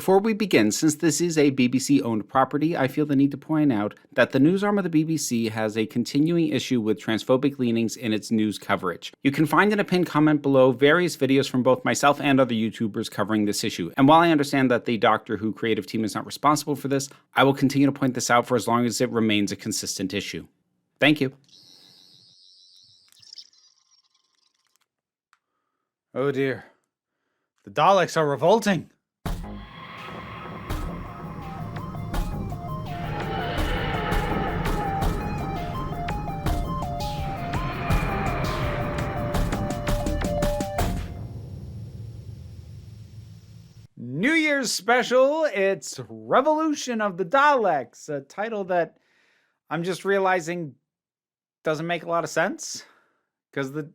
Before we begin, since this is a BBC-owned property, I feel the need to point out that the news arm of the BBC has a continuing issue with transphobic leanings in its news coverage. You can find in a pinned comment below various videos from both myself and other YouTubers covering this issue. And while I understand that the Doctor Who creative team is not responsible for this, I will continue to point this out for as long as it remains a consistent issue. Thank you. Oh dear. The Daleks are revolting. New Year's special, it's Revolution of the Daleks, a title that I'm just realizing doesn't make a lot of sense, because the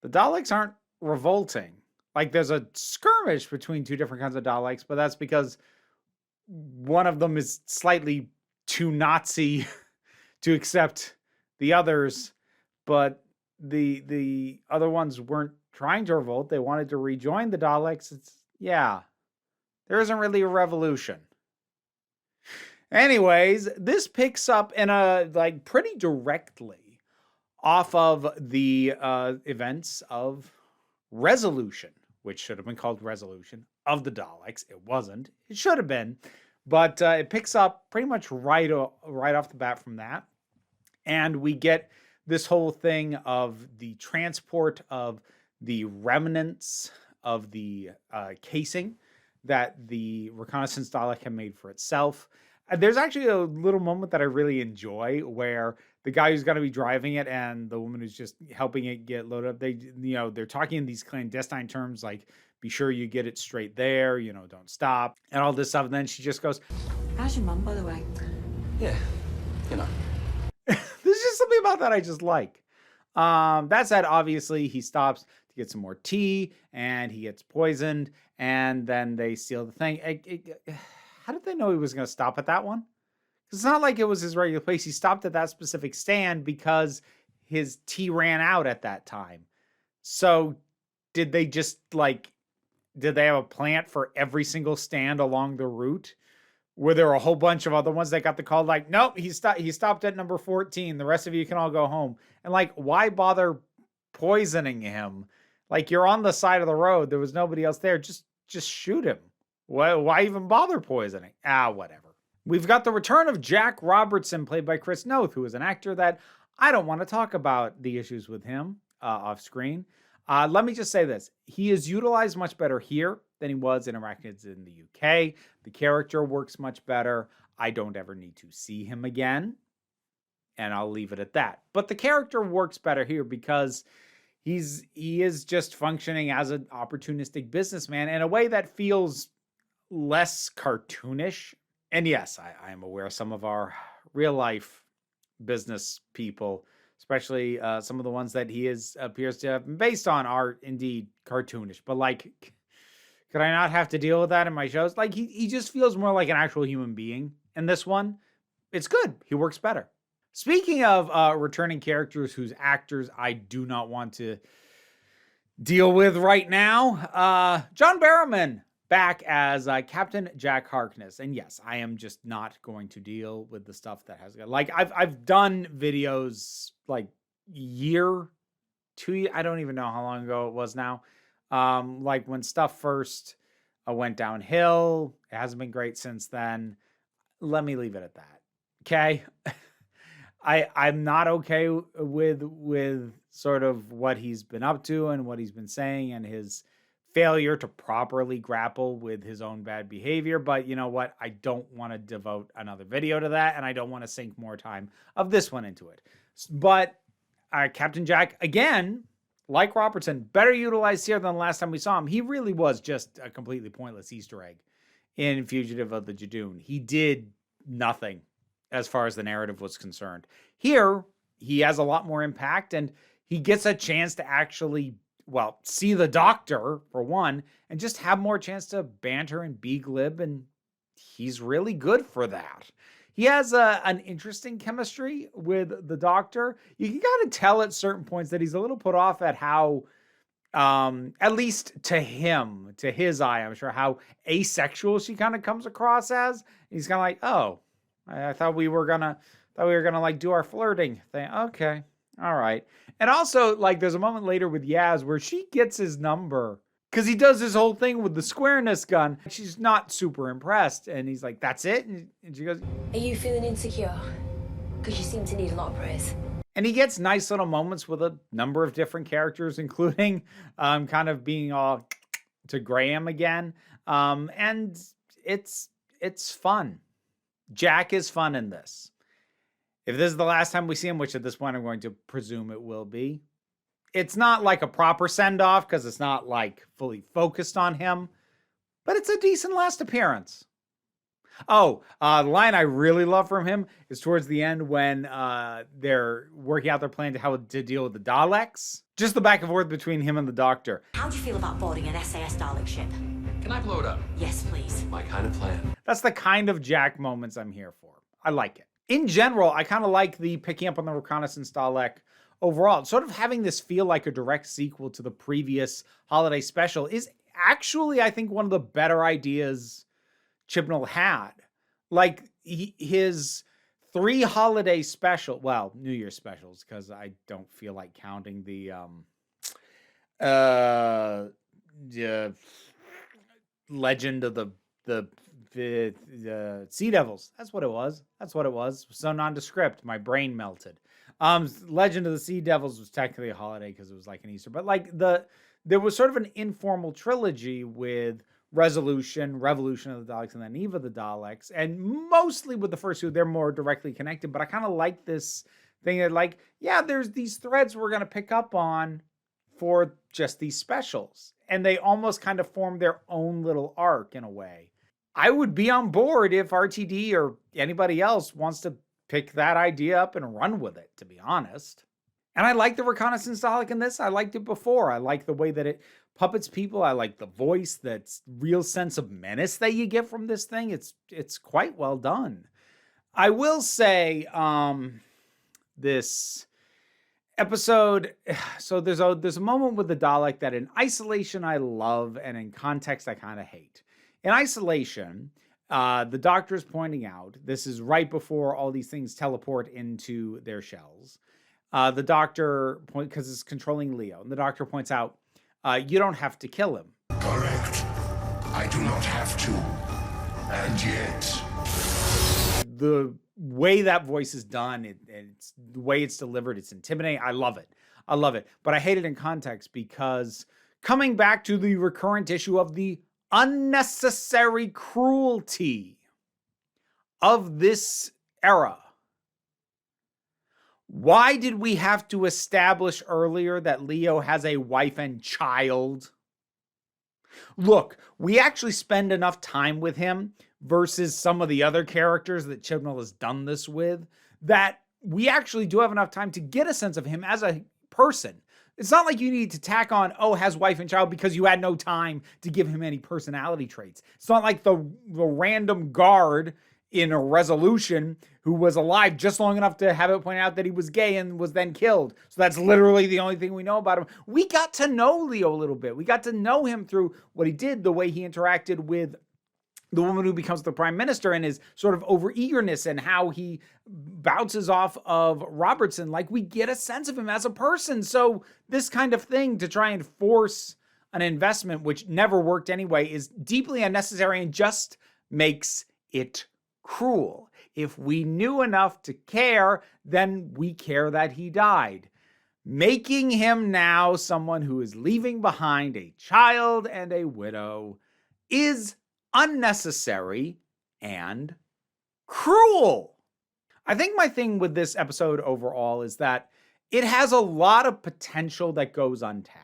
Daleks aren't revolting. Like, there's a skirmish between two different kinds of Daleks, but that's because one of them is slightly too Nazi to accept the others, but the other ones weren't trying to revolt. They wanted to rejoin the Daleks. There isn't really a revolution. Anyways, this picks up in pretty directly off of the events of Resolution, which should have been called Resolution of the Daleks. It wasn't. It should have been, but it picks up pretty much right off the bat from that, and we get this whole thing of the transport of the remnants of the casing that the reconnaissance Dalek had made for itself. There's actually a little moment that I really enjoy where the guy who's going to be driving it and the woman who's just helping it get loaded up, they're talking in these clandestine terms like, be sure you get it straight there, don't stop, and all this stuff. And then she just goes, "How's your mum, by the way?" Yeah, There's just something about that I just like. That said, obviously, he stops to get some more tea, and he gets poisoned, and then they steal the thing. How did they know he was going to stop at that one? Because it's not like it was his regular place. He stopped at that specific stand because his tea ran out at that time. So did they just, did they have a plant for every single stand along the route? Were there a whole bunch of other ones that got the call like, nope, he stopped at number 14. The rest of you can all go home. And why bother poisoning him? You're on the side of the road. There was nobody else there. Just shoot him. Why even bother poisoning? Whatever. We've got the return of Jack Robertson, played by Chris Noth, who is an actor that I don't want to talk about the issues with him off screen. Let me just say this. He is utilized much better here than he was in Arachnids in the UK. The character works much better. I don't ever need to see him again, and I'll leave it at that. But the character works better here because he is just functioning as an opportunistic businessman in a way that feels less cartoonish. And yes, I am aware some of our real life business people, especially some of the ones that he appears to have been based on, are indeed cartoonish. But could I not have to deal with that in my shows? He just feels more like an actual human being. In this one, it's good. He works better. Speaking of returning characters whose actors I do not want to deal with right now, John Barrowman back as Captain Jack Harkness. And yes, I am just not going to deal with the stuff that has I've done videos year, 2 years, I don't even know how long ago it was now. When stuff first went downhill. It hasn't been great since then. Let me leave it at that. Okay. I'm not okay with sort of what he's been up to and what he's been saying and his failure to properly grapple with his own bad behavior. But you know what? I don't want to devote another video to that, and I don't want to sink more time of this one into it. But Captain Jack, again, like Robertson, better utilized here than the last time we saw him. He really was just a completely pointless Easter egg in Fugitive of the Jadoon. He did nothing as far as the narrative was concerned. Here, he has a lot more impact, and he gets a chance to actually, see the Doctor, for one, and just have more chance to banter and be glib, and he's really good for that. He has an interesting chemistry with the Doctor. You can kind of tell at certain points that he's a little put off at how At least to him, to his eye, I'm sure how asexual she kind of comes across as. He's kind of like, oh, I thought we were gonna like do our flirting thing. Okay, all right. And also, like, there's a moment later with Yaz where she gets his number because he does this whole thing with the squareness gun. She's not super impressed, and he's like, "That's it," and she goes, "Are you feeling insecure? Because you seem to need a lot of praise." And he gets nice little moments with a number of different characters, including kind of being all to Graham again. And it's fun. Jack is fun in this. If this is the last time we see him, which at this point I'm going to presume it will be, it's not like a proper send-off because it's not like fully focused on him, but it's a decent last appearance. Oh, the line I really love from him is towards the end when they're working out their plan to how to deal with the Daleks. Just the back and forth between him and the Doctor. How do you feel about boarding an SAS Dalek ship? Can I blow it up? Yes, please. My kind of plan. That's the kind of Jack moments I'm here for. I like it. In general, I kind of like the picking up on the reconnaissance Dalek overall. Sort of having this feel like a direct sequel to the previous holiday special is actually, I think, one of the better ideas Chibnall had. Like his 3 holiday special, well, New Year's specials, because I don't feel like counting the Legend of the Sea Devils. That's what it was. So nondescript. My brain melted. Legend of the Sea Devils was technically a holiday because it was like an Easter, but like there was sort of an informal trilogy with Resolution, Revolution of the Daleks, and then Eve of the Daleks. And mostly with the first 2, they're more directly connected. But I kind of like this thing that, like, yeah, there's these threads we're going to pick up on for just these specials. And they almost kind of form their own little arc in a way. I would be on board if RTD or anybody else wants to pick that idea up and run with it, to be honest. And I like the reconnaissance Dalek in this. I liked it before. I like the way that it puppets people. I like the voice, that's real sense of menace that you get from this thing. It's quite well done. I will say this episode, so there's a moment with the Dalek that in isolation I love and in context I kind of hate. In isolation, the Doctor is pointing out, this is right before all these things teleport into their shells. The Doctor, because it's controlling Leo, and the Doctor points out, you don't have to kill him. Correct. I do not have to. And yet... The way that voice is done, it's the way it's delivered, it's intimidating. I love it. But I hate it in context because coming back to the recurrent issue of the unnecessary cruelty of this era. Why did we have to establish earlier that Leo has a wife and child? Look, we actually spend enough time with him versus some of the other characters that Chibnall has done this with that we actually do have enough time to get a sense of him as a person. It's not like you need to tack on, has wife and child because you had no time to give him any personality traits. It's not like the random guard in a Resolution who was alive just long enough to have it pointed out that he was gay and was then killed. So that's literally the only thing we know about him. We got to know Leo a little bit. We got to know him through what he did, the way he interacted with the woman who becomes the prime minister and his sort of over-eagerness and how he bounces off of Robertson. Like, we get a sense of him as a person. So this kind of thing to try and force an investment, which never worked anyway, is deeply unnecessary and just makes it cruel. If we knew enough to care, then we care that he died. Making him now someone who is leaving behind a child and a widow is unnecessary and cruel. I think my thing with this episode overall is that it has a lot of potential that goes untapped.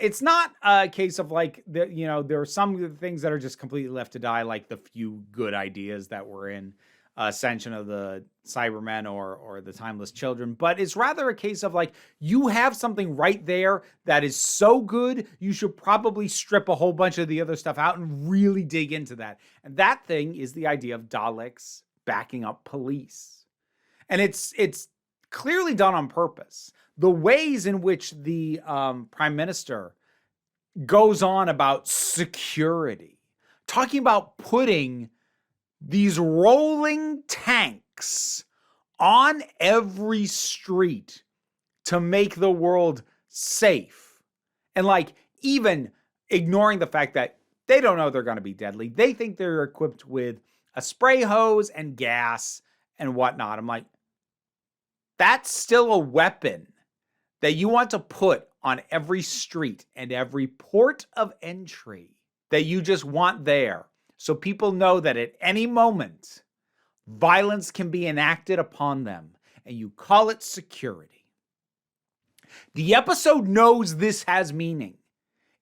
It's not a case of like, there are some things that are just completely left to die, like the few good ideas that were in Ascension of the Cybermen or the Timeless Children, but it's rather a case of like, you have something right there that is so good, you should probably strip a whole bunch of the other stuff out and really dig into that. And that thing is the idea of Daleks backing up police. And it's clearly done on purpose. The ways in which the Prime Minister goes on about security, talking about putting these rolling tanks on every street to make the world safe. And like even ignoring the fact that they don't know they're going to be deadly. They think they're equipped with a spray hose and gas and whatnot. I'm like, that's still a weapon that you want to put on every street and every port of entry that you just want there. So people know that at any moment, violence can be enacted upon them, and you call it security. The episode knows this has meaning.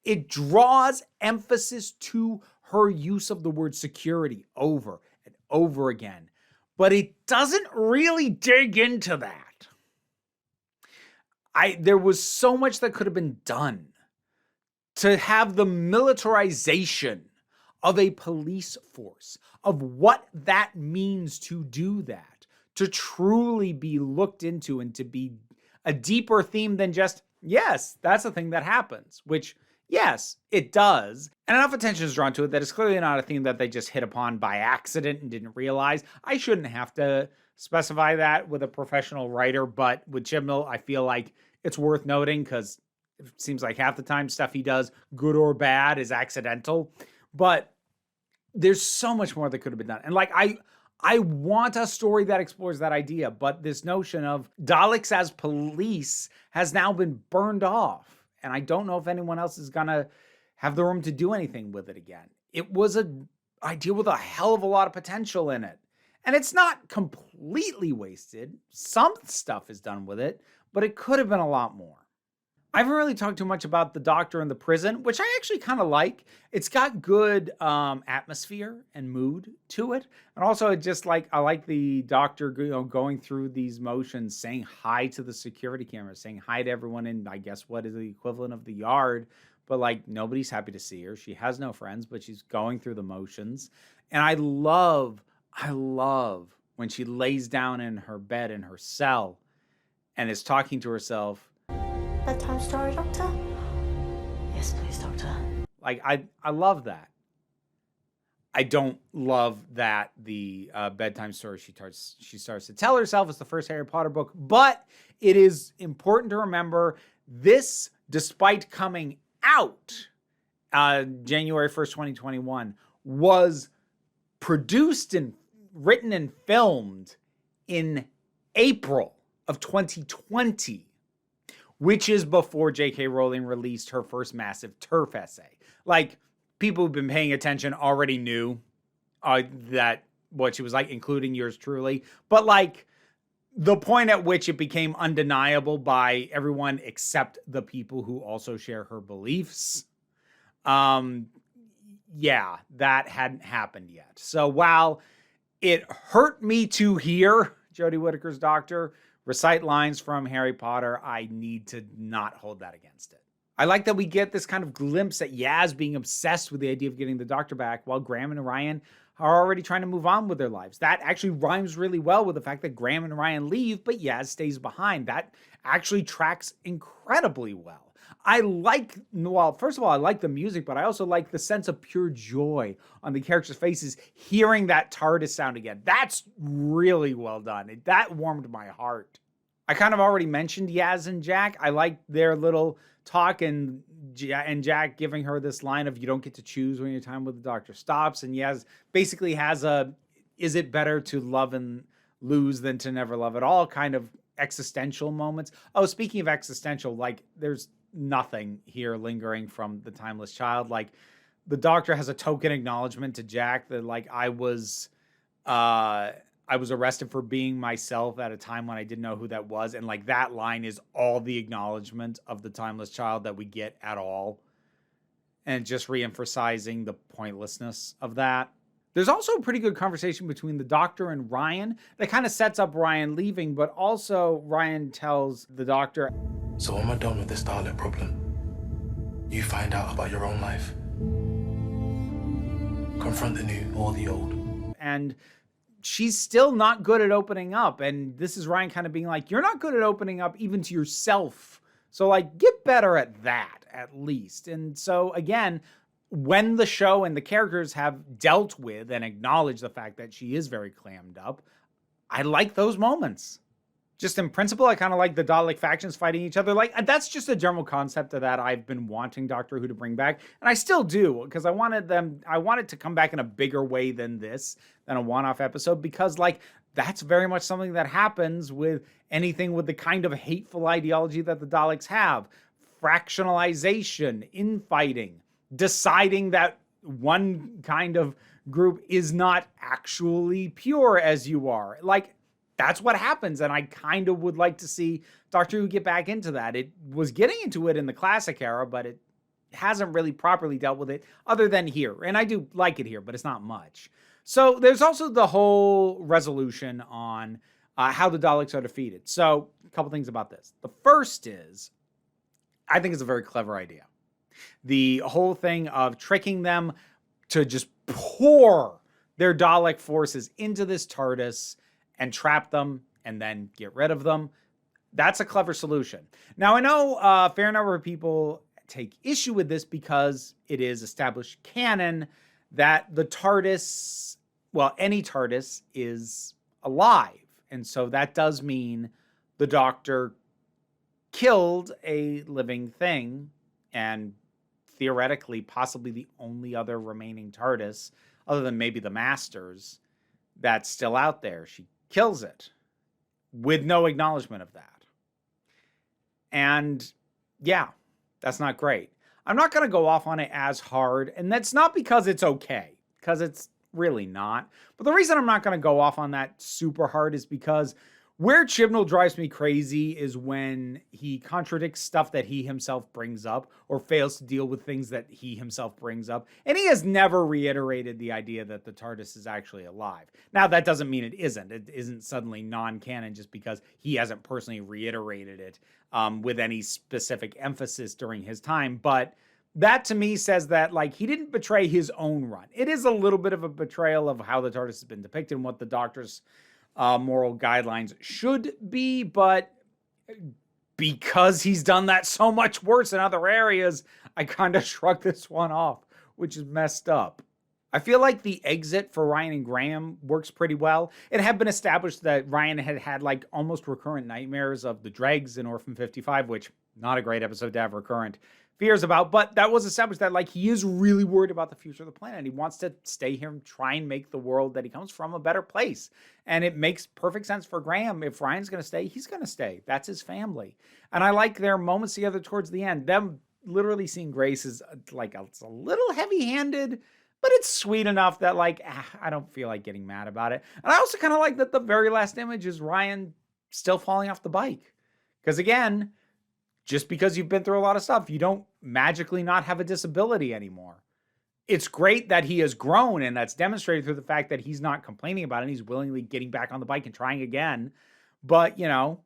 It draws emphasis to her use of the word security over and over again, but it doesn't really dig into that. There was so much that could have been done to have the militarization of a police force, of what that means to do that, to truly be looked into and to be a deeper theme than just, yes, that's a thing that happens, which, yes, it does. And enough attention is drawn to it that it's clearly not a theme that they just hit upon by accident and didn't realize. I shouldn't have to specify that with a professional writer, but with Chibnall, I feel like it's worth noting because it seems like half the time stuff he does, good or bad, is accidental. But there's so much more that could have been done. And like, I want a story that explores that idea, but this notion of Daleks as police has now been burned off. And I don't know if anyone else is going to have the room to do anything with it again. It was an idea with a hell of a lot of potential in it. And it's not completely wasted. Some stuff is done with it, but it could have been a lot more. I haven't really talked too much about the Doctor in the prison, which I actually kind of like. It's got good atmosphere and mood to it. And also I like the Doctor going through these motions, saying hi to the security camera, saying hi to everyone in, I guess, what is the equivalent of the yard. But like, nobody's happy to see her. She has no friends, but she's going through the motions. And I love when she lays down in her bed in her cell and is talking to herself. Bedtime story, Doctor? Yes, please, Doctor. Like, I love that. I don't love that the bedtime story she starts to tell herself is the first Harry Potter book, but it is important to remember this, despite coming out January 1st, 2021, was produced and written and filmed in April of 2020. Which is before J.K. Rowling released her first massive TERF essay. Like, people who've been paying attention already knew that what she was like, including yours truly. But, like, the point at which it became undeniable by everyone except the people who also share her beliefs, yeah, that hadn't happened yet. So while it hurt me to hear Jodie Whittaker's Doctor recite lines from Harry Potter, I need to not hold that against it. I like that we get this kind of glimpse at Yaz being obsessed with the idea of getting the Doctor back while Graham and Ryan are already trying to move on with their lives. That actually rhymes really well with the fact that Graham and Ryan leave, but Yaz stays behind. That actually tracks incredibly well. First of all, I like the music, but I also like the sense of pure joy on the characters' faces hearing that TARDIS sound again. That's really well done. That warmed my heart. I kind of already mentioned Yaz and Jack. I like their little talk and Jack giving her this line of, you don't get to choose when your time with the Doctor stops. And Yaz basically has is it better to love and lose than to never love at all kind of existential moments. Oh, speaking of existential, like there's nothing here lingering from The Timeless Child. Like the Doctor has a token acknowledgement to Jack that like I was arrested for being myself at a time when I didn't know who that was. And like that line is all the acknowledgement of the Timeless Child that we get at all. And just re-emphasizing the pointlessness of that. There's also a pretty good conversation between the Doctor and Ryan that kind of sets up Ryan leaving, but also Ryan tells the Doctor, so when we're done with this Dalek problem, you find out about your own life. Confront the new or the old. And she's still not good at opening up. And this is Ryan kind of being like, you're not good at opening up even to yourself. So like, get better at that at least. And so again, when the show and the characters have dealt with and acknowledged the fact that she is very clammed up, I like those moments. Just in principle, I kind of like the Dalek factions fighting each other. Like, that's just a general concept of that I've been wanting Doctor Who to bring back. And I still do, because I wanted to come back in a bigger way than this, than a one-off episode, because like, that's very much something that happens with anything with the kind of hateful ideology that the Daleks have. Fractionalization, infighting, deciding that one kind of group is not actually pure as you are. Like, that's what happens, and I kind of would like to see Doctor Who get back into that. It was getting into it in the classic era, but it hasn't really properly dealt with it other than here. And I do like it here, but it's not much. So there's also the whole resolution on how the Daleks are defeated. So a couple things about this. The first is, I think it's a very clever idea. The whole thing of tricking them to just pour their Dalek forces into this TARDIS and trap them and then get rid of them. That's a clever solution. Now, I know a fair number of people take issue with this because it is established canon that the TARDIS, well, any TARDIS is alive. And so that does mean the Doctor killed a living thing, and theoretically, possibly the only other remaining TARDIS, other than maybe the Masters, that's still out there. She kills it with no acknowledgement of that. And yeah, that's not great. I'm not going to go off on it as hard, and that's not because it's okay, because it's really not. But the reason I'm not going to go off on that super hard is because where Chibnall drives me crazy is when he contradicts stuff that he himself brings up or fails to deal with things that he himself brings up. And he has never reiterated the idea that the TARDIS is actually alive. Now, that doesn't mean it isn't. It isn't suddenly non-canon just because he hasn't personally reiterated it with any specific emphasis during his time. But that to me says that like he didn't betray his own run. It is a little bit of a betrayal of how the TARDIS has been depicted and what the Doctor's moral guidelines should be, but because he's done that so much worse in other areas, I kind of shrug this one off, which is messed up. I feel like the exit for Ryan and Graham works pretty well. It had been established that Ryan had like almost recurrent nightmares of the dregs in Orphan 55, which not a great episode to have recurrent fears about, but that was established that like he is really worried about the future of the planet. He wants to stay here and try and make the world that he comes from a better place. And it makes perfect sense for Graham. If Ryan's going to stay, he's going to stay. That's his family. And I like their moments together towards the end. Them literally seeing Grace is like it's a little heavy-handed, but it's sweet enough that like I don't feel like getting mad about it. And I also kind of like that the very last image is Ryan still falling off the bike. Because again, just because you've been through a lot of stuff, you don't magically not have a disability anymore. It's great that he has grown, and that's demonstrated through the fact that he's not complaining about it. And he's willingly getting back on the bike and trying again. But, you know,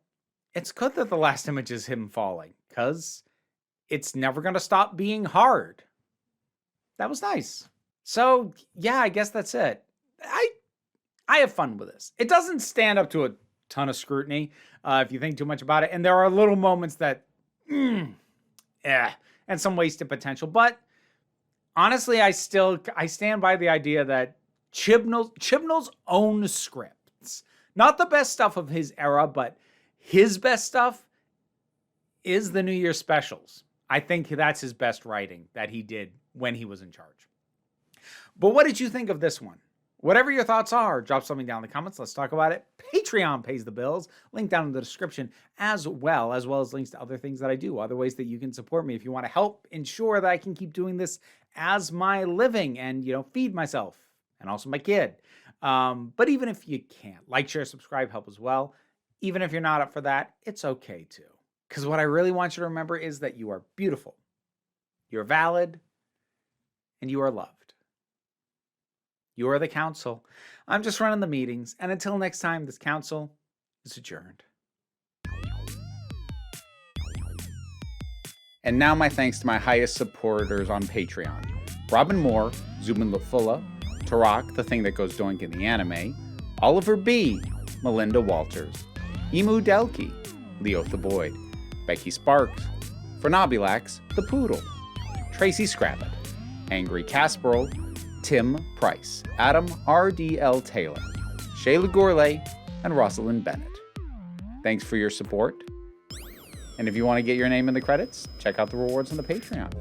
it's good that the last image is him falling, because it's never going to stop being hard. That was nice. So, yeah, I guess that's it. I have fun with this. It doesn't stand up to a ton of scrutiny if you think too much about it. And there are little moments that and some wasted potential. But honestly, I stand by the idea that Chibnall's own scripts, not the best stuff of his era, but his best stuff is the New Year specials. I think that's his best writing that he did when he was in charge. But what did you think of this one? Whatever your thoughts are, drop something down in the comments. Let's talk about it. Patreon pays the bills. Link down in the description as well as links to other things that I do, other ways that you can support me if you want to help ensure that I can keep doing this as my living and, you know, feed myself and also my kid. But even if you can't, like, share, subscribe, help as well. Even if you're not up for that, it's okay too. Because what I really want you to remember is that you are beautiful, you're valid, and you are loved. You are the council. I'm just running the meetings. And until next time, this council is adjourned. And now my thanks to my highest supporters on Patreon. Robin Moore, Zubin Lufula, Tarak, the thing that goes doink in the anime, Oliver B., Melinda Walters, Emu Delkey, Leo the Boyd, Becky Sparks, Phernobulax the Poodle, Tracy Scrabbit, Angry Casperol, Tim Price, Adam R.D.L. Taylor, Shayla Gourlay, and Rosalind Bennett. Thanks for your support. And if you want to get your name in the credits, check out the rewards on the Patreon.